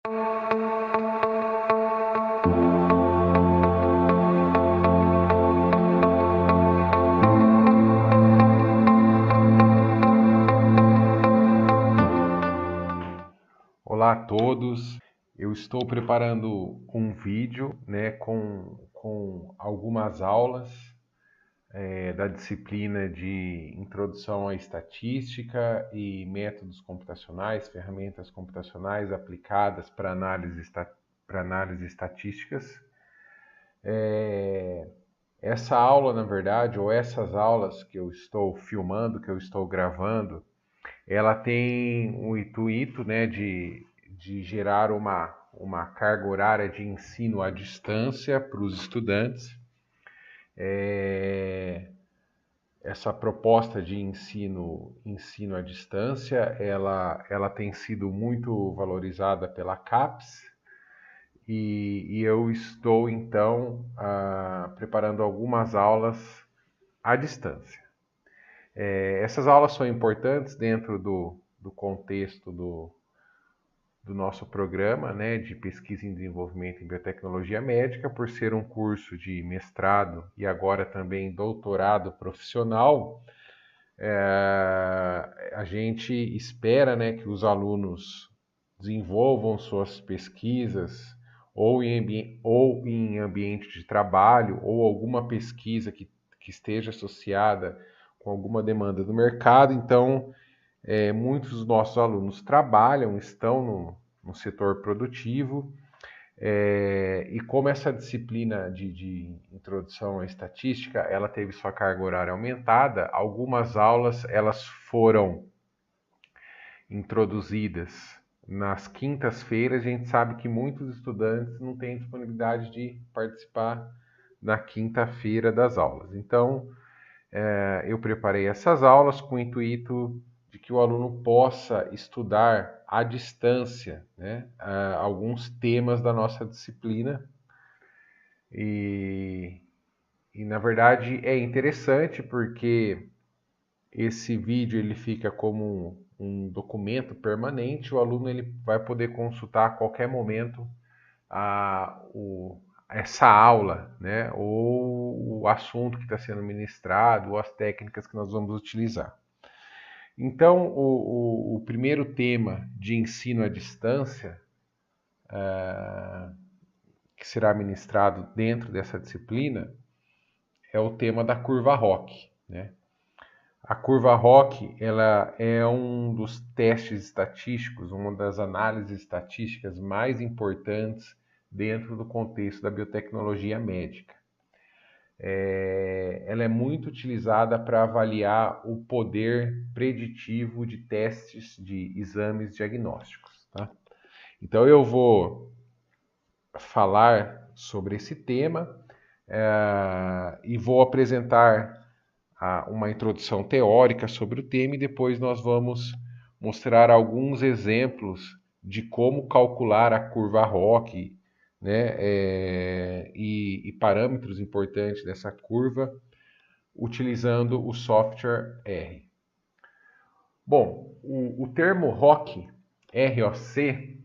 Olá a todos, eu estou preparando um vídeo, com algumas aulas da disciplina de Introdução à Estatística e Métodos Computacionais, Ferramentas Computacionais aplicadas para análise estatísticas. Essa aula, na verdade, ou essas aulas que eu estou filmando, que eu estou gravando, ela tem o intuito, de gerar uma carga horária de ensino à distância para os estudantes. Essa proposta de ensino à distância, ela tem sido muito valorizada pela CAPES e eu estou, então, preparando algumas aulas à distância. Essas aulas são importantes dentro do contexto do nosso programa, de pesquisa e desenvolvimento em biotecnologia médica, por ser um curso de mestrado e agora também doutorado profissional. A gente espera, que os alunos desenvolvam suas pesquisas ou em ambiente de trabalho, ou alguma pesquisa que esteja associada com alguma demanda do mercado. Então, muitos dos nossos alunos trabalham, estão no setor produtivo, e como essa disciplina de introdução à estatística, ela teve sua carga horária aumentada, algumas aulas elas foram introduzidas nas quintas-feiras. A gente sabe que muitos estudantes não têm disponibilidade de participar na quinta-feira das aulas. Então, eu preparei essas aulas com o intuito de que o aluno possa estudar à distância, alguns temas da nossa disciplina. E na verdade é interessante porque esse vídeo ele fica como um documento permanente. O aluno ele vai poder consultar a qualquer momento essa aula, ou o assunto que está sendo ministrado, ou as técnicas que nós vamos utilizar. Então, o primeiro tema de ensino à distância, que será ministrado dentro dessa disciplina, é o tema da curva ROC. A curva ROC ela é um dos testes estatísticos, uma das análises estatísticas mais importantes dentro do contexto da biotecnologia médica. Ela é muito utilizada para avaliar o poder preditivo de testes de exames diagnósticos. Tá? Então eu vou falar sobre esse tema e vou apresentar uma introdução teórica sobre o tema, e depois nós vamos mostrar alguns exemplos de como calcular a curva ROC, e parâmetros importantes dessa curva utilizando o software R. Bom, o termo ROC, ROC,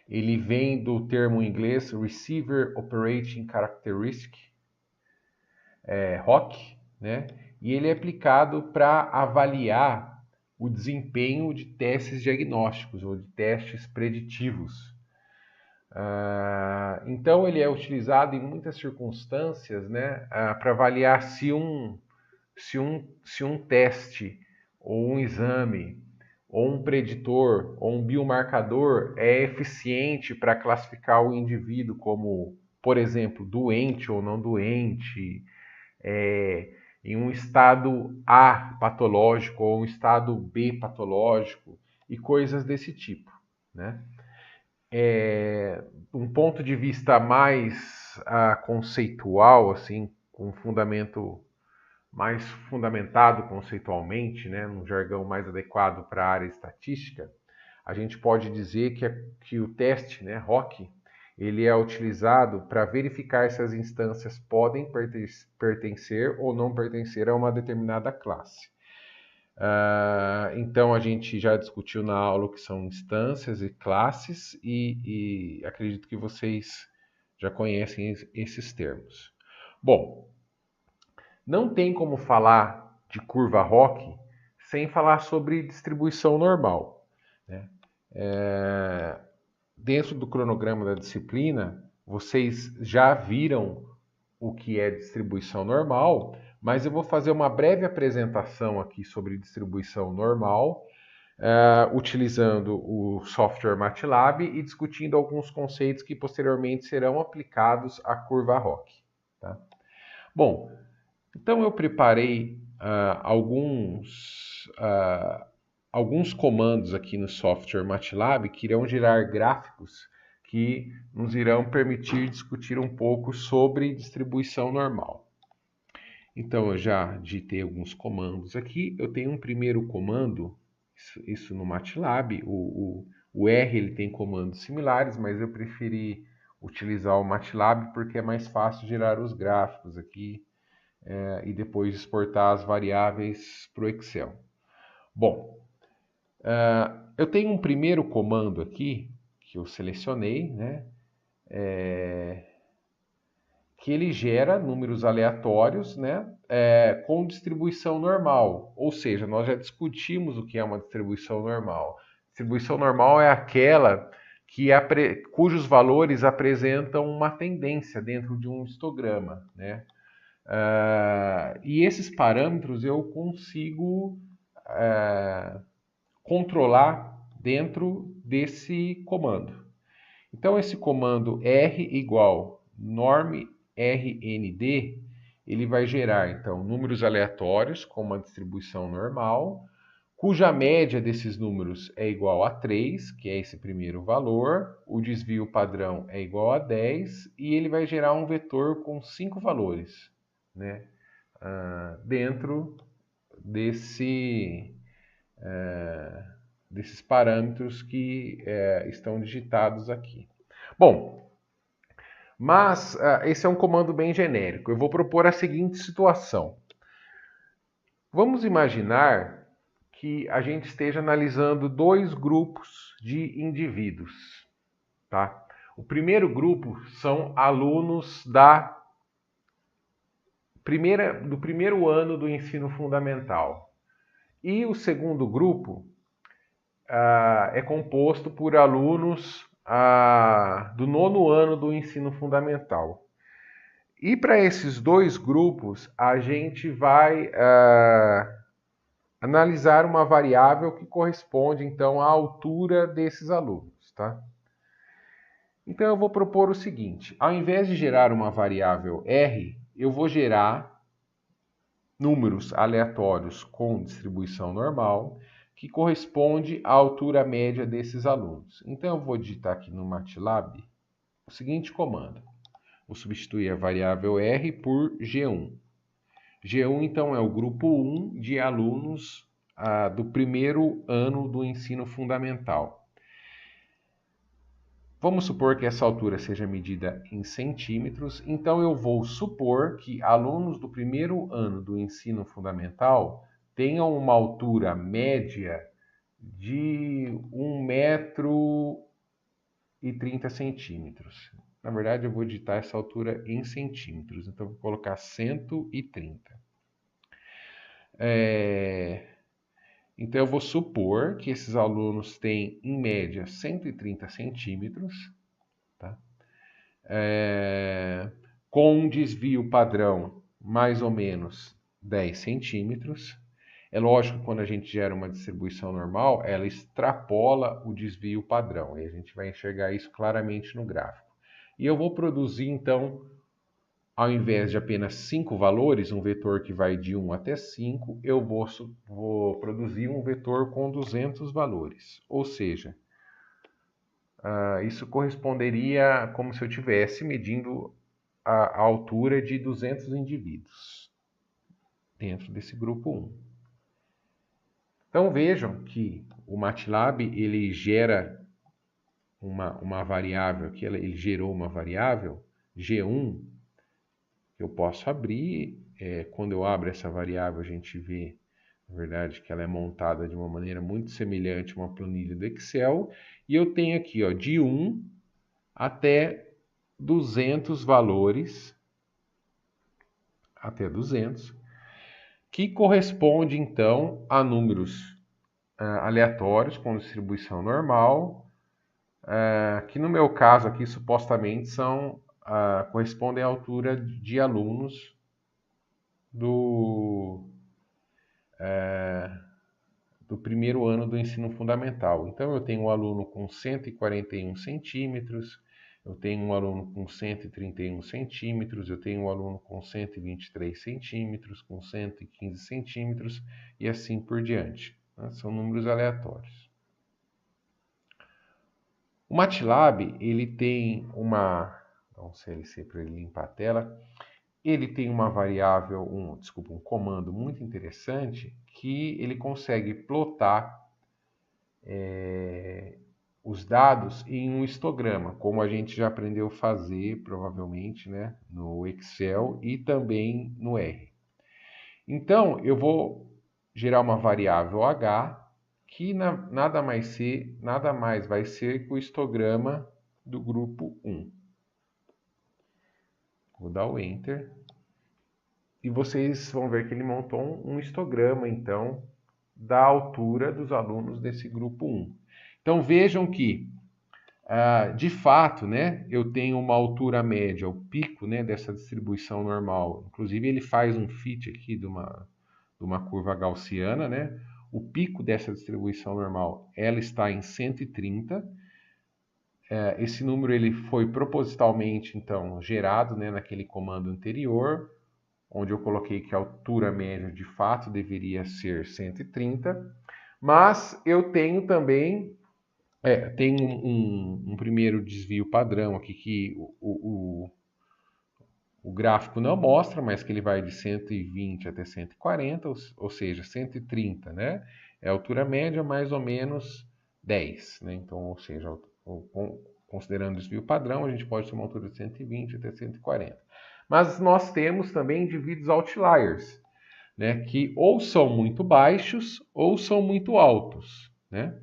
ele vem do termo em inglês Receiver Operating Characteristic, ROC, e ele é aplicado para avaliar o desempenho de testes diagnósticos ou de testes preditivos. Então ele é utilizado em muitas circunstâncias, para avaliar se um teste, ou um exame, ou um preditor, ou um biomarcador é eficiente para classificar o indivíduo como, por exemplo, doente ou não doente, em um estado A patológico ou um estado B patológico, e coisas desse tipo. Um ponto de vista mais conceitual, assim, com fundamento mais fundamentado conceitualmente, num jargão mais adequado para a área estatística, a gente pode dizer que o teste, ROC, ele é utilizado para verificar se as instâncias podem pertencer ou não pertencer a uma determinada classe. Então a gente já discutiu na aula o que são instâncias e classes e acredito que vocês já conhecem esses termos. Bom, não tem como falar de curva ROC sem falar sobre distribuição normal, né? Dentro do cronograma da disciplina, vocês já viram o que é distribuição normal, mas eu vou fazer uma breve apresentação aqui sobre distribuição normal, utilizando o software MATLAB e discutindo alguns conceitos que posteriormente serão aplicados à curva ROC. Tá? Bom, então eu preparei alguns comandos aqui no software MATLAB que irão gerar gráficos que nos irão permitir discutir um pouco sobre distribuição normal. Então eu já digitei alguns comandos aqui. Eu tenho um primeiro comando, isso no MATLAB. O R ele tem comandos similares, mas eu preferi utilizar o MATLAB porque é mais fácil gerar os gráficos aqui e depois exportar as variáveis para o Excel. Bom, eu tenho um primeiro comando aqui que eu selecionei, né? Que ele gera números aleatórios, né, com distribuição normal. Ou seja, nós já discutimos o que é uma distribuição normal. Distribuição normal é aquela cujos valores apresentam uma tendência dentro de um histograma, né? E esses parâmetros eu consigo controlar dentro desse comando. Então, esse comando R igual norm RND, ele vai gerar, então, números aleatórios com uma distribuição normal, cuja média desses números é igual a 3, que é esse primeiro valor, o desvio padrão é igual a 10, e ele vai gerar um vetor com 5 valores, né, dentro desses parâmetros que estão digitados aqui. Bom, mas esse é um comando bem genérico. Eu vou propor a seguinte situação. Vamos imaginar que a gente esteja analisando dois grupos de indivíduos. Tá? O primeiro grupo são alunos do primeiro ano do ensino fundamental. E o segundo grupo é composto por alunos do nono ano do ensino fundamental. E para esses dois grupos, a gente vai analisar uma variável que corresponde, então, à altura desses alunos. Tá? Então, eu vou propor o seguinte. Ao invés de gerar uma variável R, eu vou gerar números aleatórios com distribuição normal, que corresponde à altura média desses alunos. Então, eu vou digitar aqui no MATLAB o seguinte comando. Vou substituir a variável R por G1. G1, então, é o grupo 1 de alunos do primeiro ano do ensino fundamental. Vamos supor que essa altura seja medida em centímetros, então eu vou supor que alunos do primeiro ano do ensino fundamental tenham uma altura média de 1,30 m. Na verdade, eu vou digitar essa altura em centímetros, então vou colocar 130. Então, eu vou supor que esses alunos têm, em média, 130 centímetros, tá? Com um desvio padrão, mais ou menos 10 centímetros. É lógico que quando a gente gera uma distribuição normal, ela extrapola o desvio padrão, e a gente vai enxergar isso claramente no gráfico. E eu vou produzir, então, ao invés de apenas 5 valores, um vetor que vai de 1 até 5, eu vou produzir um vetor com 200 valores. Ou seja, isso corresponderia como se eu estivesse medindo a altura de 200 indivíduos dentro desse grupo 1. Então vejam que o MATLAB ele gera uma variável, aqui ele gerou uma variável G1. Eu posso abrir, quando eu abro essa variável a gente vê Na verdade, que ela é montada de uma maneira muito semelhante a uma planilha do Excel. E eu tenho aqui, ó, de 1 até 200 valores, até 200, que corresponde, então, a números aleatórios com distribuição normal, que no meu caso aqui, supostamente, correspondem à altura de alunos do primeiro ano do ensino fundamental. Então, eu tenho um aluno com 141 centímetros, eu tenho um aluno com 131 centímetros, eu tenho um aluno com 123 centímetros, com 115 centímetros e assim por diante, né? São números aleatórios. O MATLAB, ele tem dá um CLC para ele limpar a tela. Ele tem uma variável, um comando muito interessante que ele consegue plotar os dados em um histograma, como a gente já aprendeu a fazer, provavelmente, né, no Excel e também no R. Então, eu vou gerar uma variável H, que nada mais vai ser que o histograma do grupo 1. Vou dar o Enter. E vocês vão ver que ele montou um histograma, então, da altura dos alunos desse grupo 1. Então, vejam que, de fato, né, eu tenho uma altura média, o pico, né, dessa distribuição normal. Inclusive, ele faz um fit aqui de uma curva gaussiana, né? O pico dessa distribuição normal, ela está em 130. Esse número ele foi propositalmente, então, gerado, né, naquele comando anterior, onde eu coloquei que a altura média de fato deveria ser 130, mas eu tenho também um primeiro desvio padrão aqui que o gráfico não mostra, mas que ele vai de 120 até 140, ou seja, 130, né? É a altura média mais ou menos 10, né? Então, ou seja, considerando o desvio padrão, a gente pode ter uma altura de 120 até 140. Mas nós temos também indivíduos outliers, né? Que ou são muito baixos ou são muito altos, né?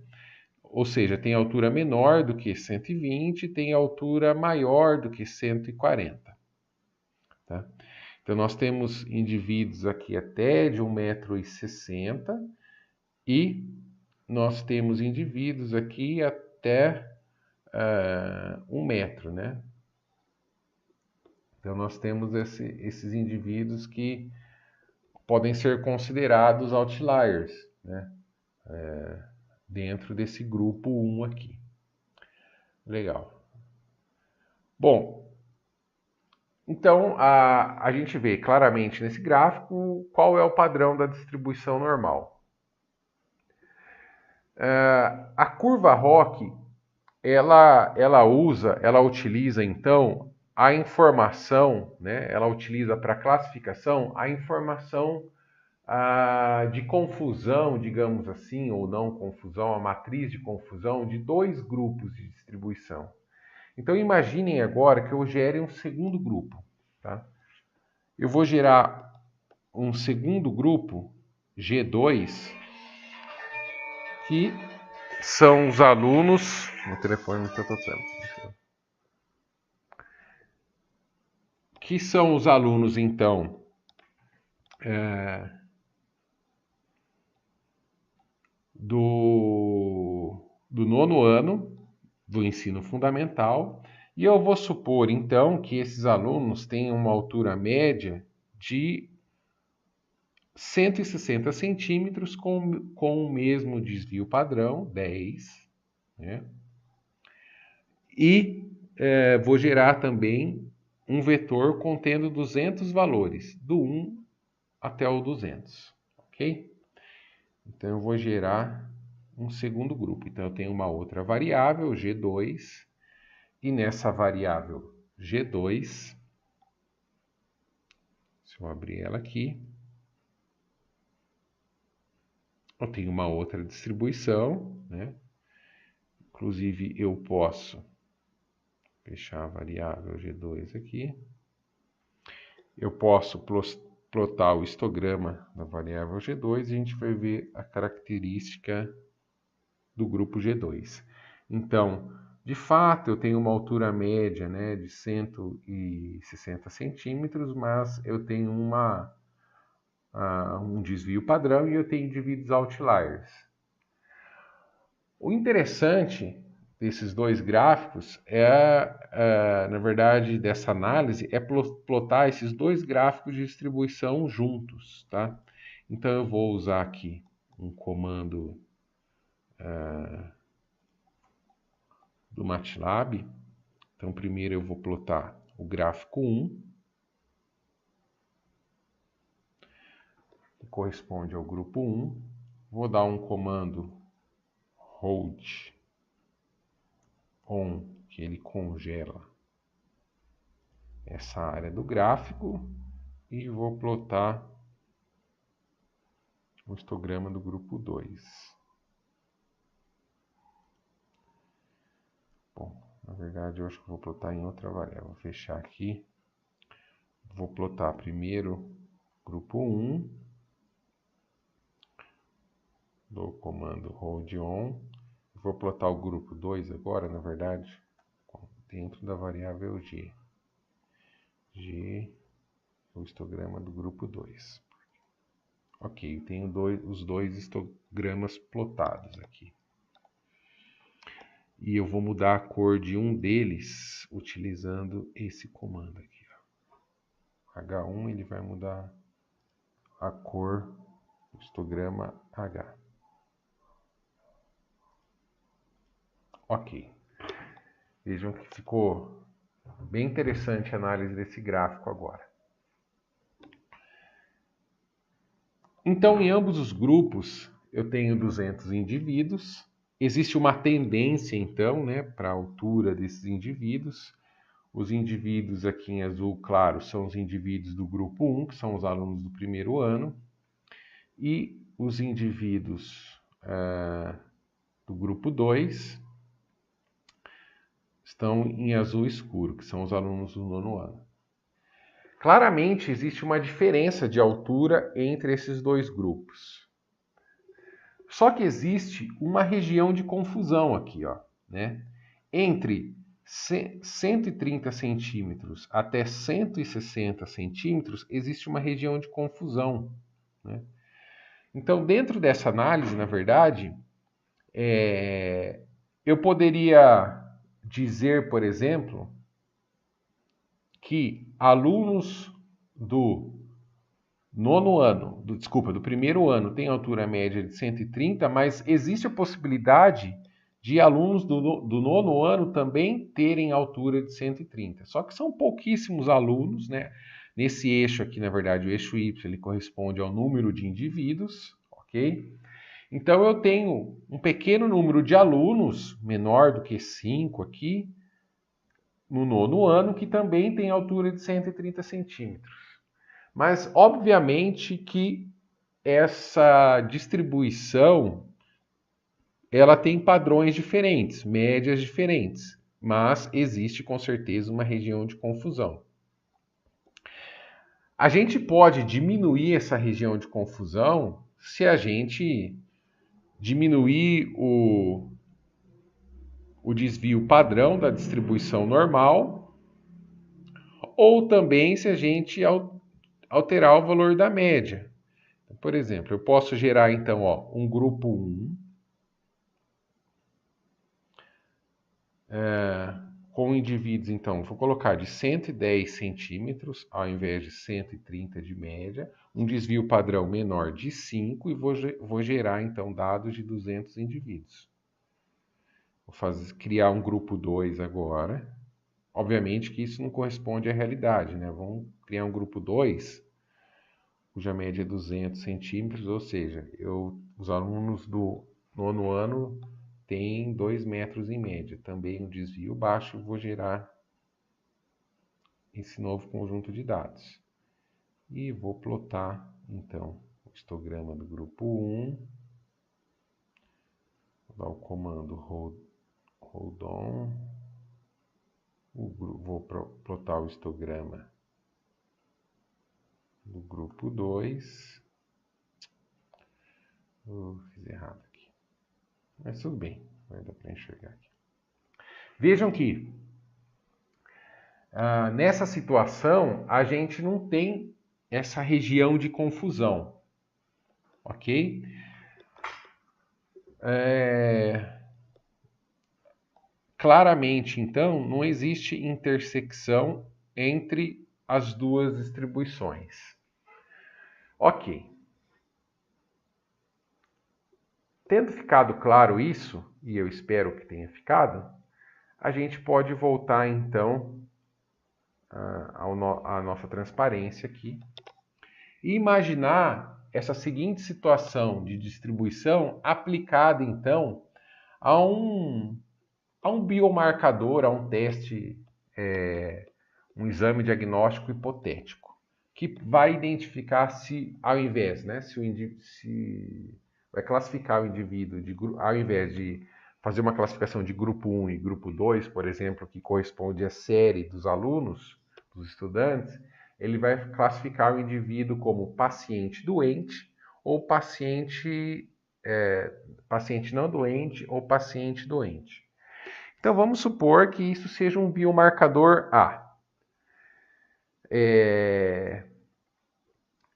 Ou seja, tem altura menor do que 120, tem altura maior do que 140. Tá? Então, nós temos indivíduos aqui até de 1,60 m e nós temos indivíduos aqui até 1 metro, né? Então, nós temos esses indivíduos que podem ser considerados outliers, né? Dentro desse grupo 1 aqui. Legal. Bom, então a gente vê claramente nesse gráfico qual é o padrão da distribuição normal. A curva ROC, ela utiliza então a informação, né? Ela utiliza para classificação a informação de confusão, digamos assim, ou não confusão, a matriz de confusão de dois grupos de distribuição. Então imaginem agora que eu gere um segundo grupo, tá? Eu vou gerar um segundo grupo, G2, que são os alunos... O telefone não está tocando. Que são os alunos, então, do nono ano do ensino fundamental, e eu vou supor, então, que esses alunos têm uma altura média de 160 centímetros com o mesmo desvio padrão, 10, né? E vou gerar também um vetor contendo 200 valores, do 1 até o 200, ok? Então, eu vou gerar um segundo grupo. Então, eu tenho uma outra variável, G2, e nessa variável G2, se eu abrir ela aqui, eu tenho uma outra distribuição, né? Inclusive, eu posso fechar a variável G2 aqui. Eu posso plotar o histograma da variável G2 e a gente vai ver a característica do grupo G2. Então, de fato, eu tenho uma altura média, né, de 160 centímetros, mas eu tenho um desvio padrão e eu tenho indivíduos outliers. O interessante desses dois gráficos na verdade, dessa análise, é plotar esses dois gráficos de distribuição juntos, tá? Então, eu vou usar aqui um comando do MATLAB. Então, primeiro eu vou plotar o gráfico 1, que corresponde ao grupo 1. Vou dar um comando hold on, que ele congela essa área do gráfico, e vou plotar o histograma do grupo 2. Bom, na verdade eu acho que vou plotar em outra variável. Vou fechar aqui. Vou plotar primeiro grupo 1, do comando hold on. Vou plotar o grupo 2 agora, na verdade, dentro da variável G. G, o histograma do grupo 2. Ok, eu tenho os dois histogramas plotados aqui. E eu vou mudar a cor de um deles utilizando esse comando aqui. Ó. H1 ele vai mudar a cor do histograma H. Ok. Vejam que ficou bem interessante a análise desse gráfico agora. Então, em ambos os grupos, eu tenho 200 indivíduos. Existe uma tendência, então, né, para a altura desses indivíduos. Os indivíduos aqui em azul claro são os indivíduos do grupo 1, que são os alunos do primeiro ano. E os indivíduos do grupo 2 estão em azul escuro, que são os alunos do nono ano. Claramente existe uma diferença de altura entre esses dois grupos. Só que existe uma região de confusão aqui, ó, né? Entre 130 centímetros até 160 centímetros existe uma região de confusão, né? Então, dentro dessa análise, na verdade, eu poderia dizer, por exemplo, que alunos do do primeiro ano têm altura média de 130, mas existe a possibilidade de alunos do nono ano também terem altura de 130. Só que são pouquíssimos alunos, né? Nesse eixo aqui, na verdade, o eixo Y, ele corresponde ao número de indivíduos, ok? Então, eu tenho um pequeno número de alunos, menor do que 5 aqui, no nono ano, que também tem altura de 130 centímetros. Mas, obviamente, que essa distribuição ela tem padrões diferentes, médias diferentes, mas existe com certeza uma região de confusão. A gente pode diminuir essa região de confusão se a gente diminuir o desvio padrão da distribuição normal, ou também se a gente alterar o valor da média. Por exemplo, eu posso gerar então um grupo 1 com indivíduos, então, vou colocar de 110 centímetros ao invés de 130 de média, um desvio padrão menor de 5 e vou gerar então dados de 200 indivíduos. Vou criar um grupo 2 agora. Obviamente que isso não corresponde à realidade, né? Vamos criar um grupo 2, cuja média é 200 centímetros, ou seja, os alunos do nono ano têm 2 metros em média. Também um desvio baixo, vou gerar esse novo conjunto de dados. E vou plotar, então, o histograma do grupo 1. Vou dar o comando hold on. Vou plotar o histograma do grupo 2. Fiz errado aqui. Mas tudo bem, vai dar para enxergar aqui. Vejam que nessa situação a gente não tem essa região de confusão, ok? Claramente, então, não existe intersecção entre as duas distribuições. Ok. Tendo ficado claro isso, e eu espero que tenha ficado, a gente pode voltar então à nossa transparência aqui e imaginar essa seguinte situação de distribuição aplicada então a um biomarcador, a um teste, um exame diagnóstico hipotético, que vai identificar se, ao invés, né, se vai classificar o indivíduo, ao invés de fazer uma classificação de grupo 1 e grupo 2, por exemplo, que corresponde à série dos alunos, dos estudantes, ele vai classificar o indivíduo como paciente doente ou paciente não doente ou paciente doente. Então vamos supor que isso seja um biomarcador A.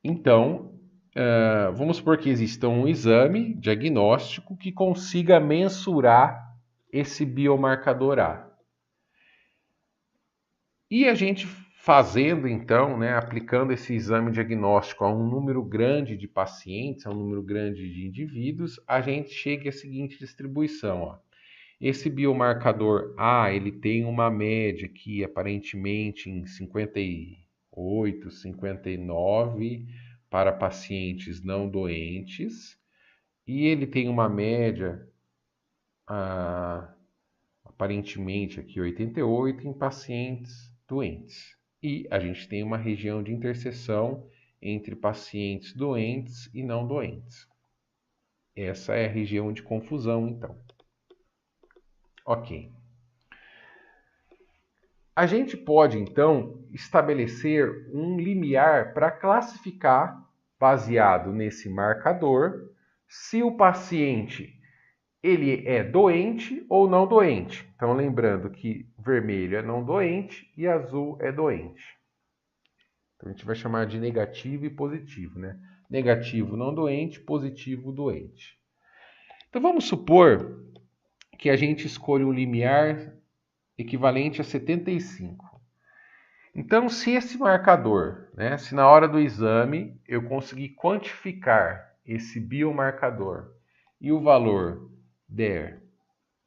Então, vamos supor que exista um exame diagnóstico que consiga mensurar esse biomarcador A. E a gente fazendo então, né, aplicando esse exame diagnóstico a um número grande de pacientes, a um número grande de indivíduos, a gente chega à seguinte distribuição, ó. Esse biomarcador A, ele tem uma média aqui, aparentemente, em 58, 59 para pacientes não doentes. E ele tem uma média, aparentemente, aqui 88 em pacientes doentes. E a gente tem uma região de interseção entre pacientes doentes e não doentes. Essa é a região de confusão, então. Ok. A gente pode, então, estabelecer um limiar para classificar, baseado nesse marcador, se o paciente ele é doente ou não doente. Então, lembrando que vermelho é não doente e azul é doente. Então, a gente vai chamar de negativo e positivo, né? Negativo não doente, positivo doente. Então, vamos supor que a gente escolha um limiar equivalente a 75. Então, se esse marcador, né, se na hora do exame eu conseguir quantificar esse biomarcador e o valor der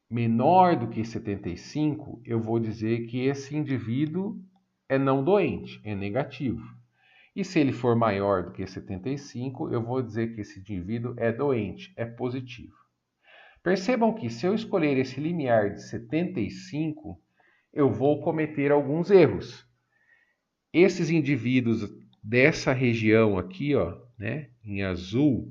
menor do que 75, eu vou dizer que esse indivíduo é não doente, é negativo. E se ele for maior do que 75, eu vou dizer que esse indivíduo é doente, é positivo. Percebam que se eu escolher esse limiar de 75, eu vou cometer alguns erros. Esses indivíduos dessa região aqui, ó, né, em azul,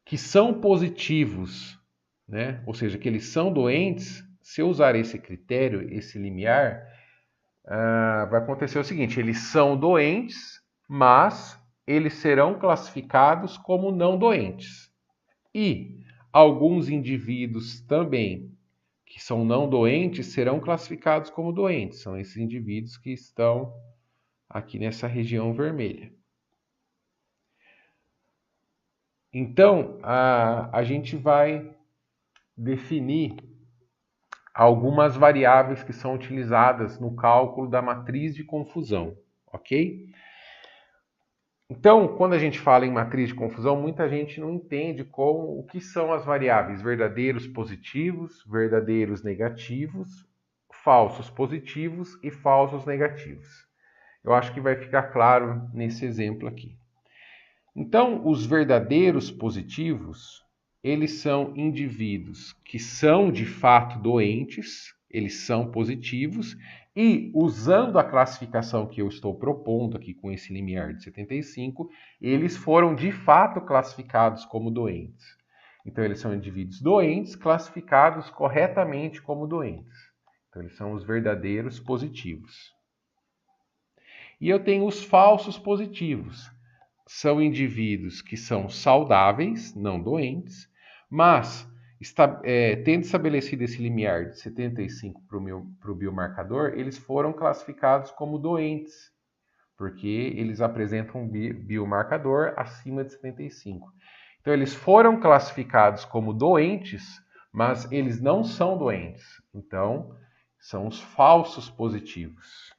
que são positivos, né, ou seja, que eles são doentes, se eu usar esse critério, esse limiar, vai acontecer o seguinte: eles são doentes, mas eles serão classificados como não doentes. E alguns indivíduos também que são não doentes serão classificados como doentes. São esses indivíduos que estão aqui nessa região vermelha. Então, a gente vai definir algumas variáveis que são utilizadas no cálculo da matriz de confusão, ok? Então, quando a gente fala em matriz de confusão, muita gente não entende o que são as variáveis verdadeiros positivos, verdadeiros negativos, falsos positivos e falsos negativos. Eu acho que vai ficar claro nesse exemplo aqui. Então, os verdadeiros positivos, eles são indivíduos que são de fato doentes, eles são positivos, e usando a classificação que eu estou propondo aqui com esse limiar de 75, eles foram de fato classificados como doentes. Então, eles são indivíduos doentes classificados corretamente como doentes. Então, eles são os verdadeiros positivos. E eu tenho os falsos positivos. São indivíduos que são saudáveis, não doentes, mas tendo estabelecido esse limiar de 75 para o biomarcador, eles foram classificados como doentes, porque eles apresentam um biomarcador acima de 75. Então, eles foram classificados como doentes, mas eles não são doentes. Então, são os falsos positivos.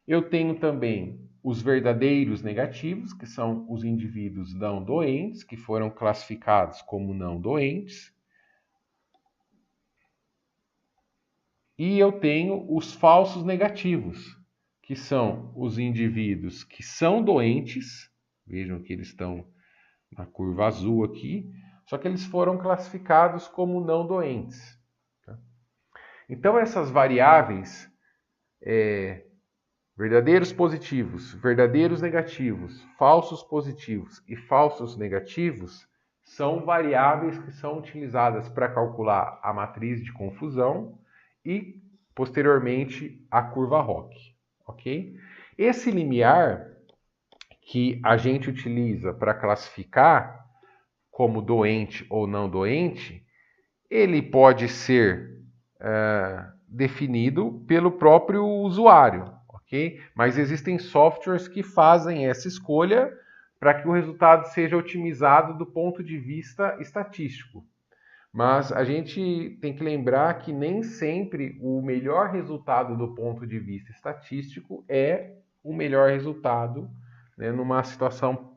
Eu tenho também os verdadeiros negativos, que são os indivíduos não doentes, que foram classificados como não doentes. E eu tenho os falsos negativos, que são os indivíduos que são doentes. Vejam que eles estão na curva azul aqui, só que eles foram classificados como não doentes. Tá? Então, essas variáveis, verdadeiros positivos, verdadeiros negativos, falsos positivos e falsos negativos, são variáveis que são utilizadas para calcular a matriz de confusão e, posteriormente, a curva ROC. Ok? Esse limiar que a gente utiliza para classificar como doente ou não doente, ele pode ser definido pelo próprio usuário, ok? Mas existem softwares que fazem essa escolha para que o resultado seja otimizado do ponto de vista estatístico. Mas a gente tem que lembrar que nem sempre o melhor resultado do ponto de vista estatístico é o melhor resultado, né, numa situação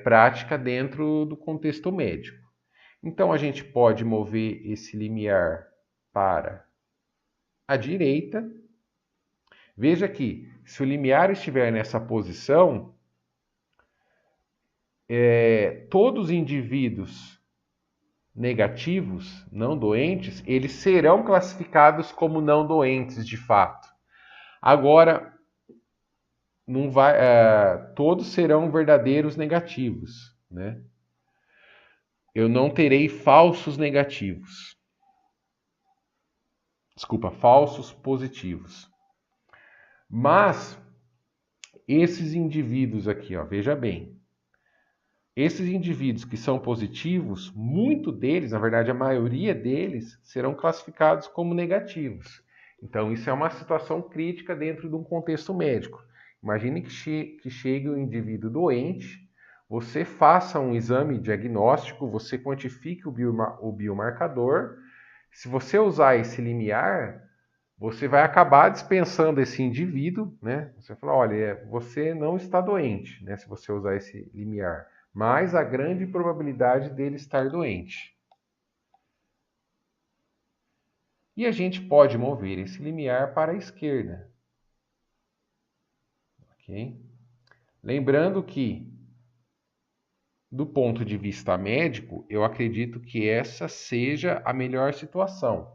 prática dentro do contexto médico. Então, a gente pode mover esse limiar para a direita. Veja que, se o limiar estiver nessa posição, todos os indivíduos negativos, não doentes, eles serão classificados como não doentes de fato. Agora, não vai, todos serão verdadeiros negativos, né? Eu não terei falsos negativos. Desculpa, falsos positivos. Mas esses indivíduos aqui, ó, veja bem, esses indivíduos que são positivos, muito deles, na verdade a maioria deles, serão classificados como negativos. Então isso é uma situação crítica dentro de um contexto médico. Imagine que chegue um indivíduo doente, você faça um exame diagnóstico, você quantifique o biomarcador. Se você usar esse limiar, você vai acabar dispensando esse indivíduo, né? Você vai falar, olha, você não está doente, né? Se você usar esse limiar, mas a grande probabilidade dele estar doente. E a gente pode mover esse limiar para a esquerda. Ok? Lembrando que, do ponto de vista médico, eu acredito que essa seja a melhor situação,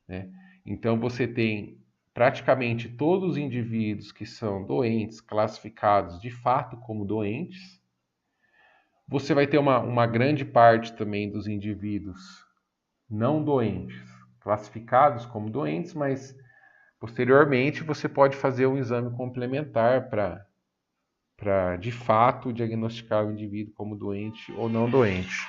né? Então, você tem praticamente todos os indivíduos que são doentes classificados de fato como doentes. Você vai ter uma grande parte também dos indivíduos não doentes classificados como doentes, mas posteriormente você pode fazer um exame complementar para de fato diagnosticar o indivíduo como doente ou não doente.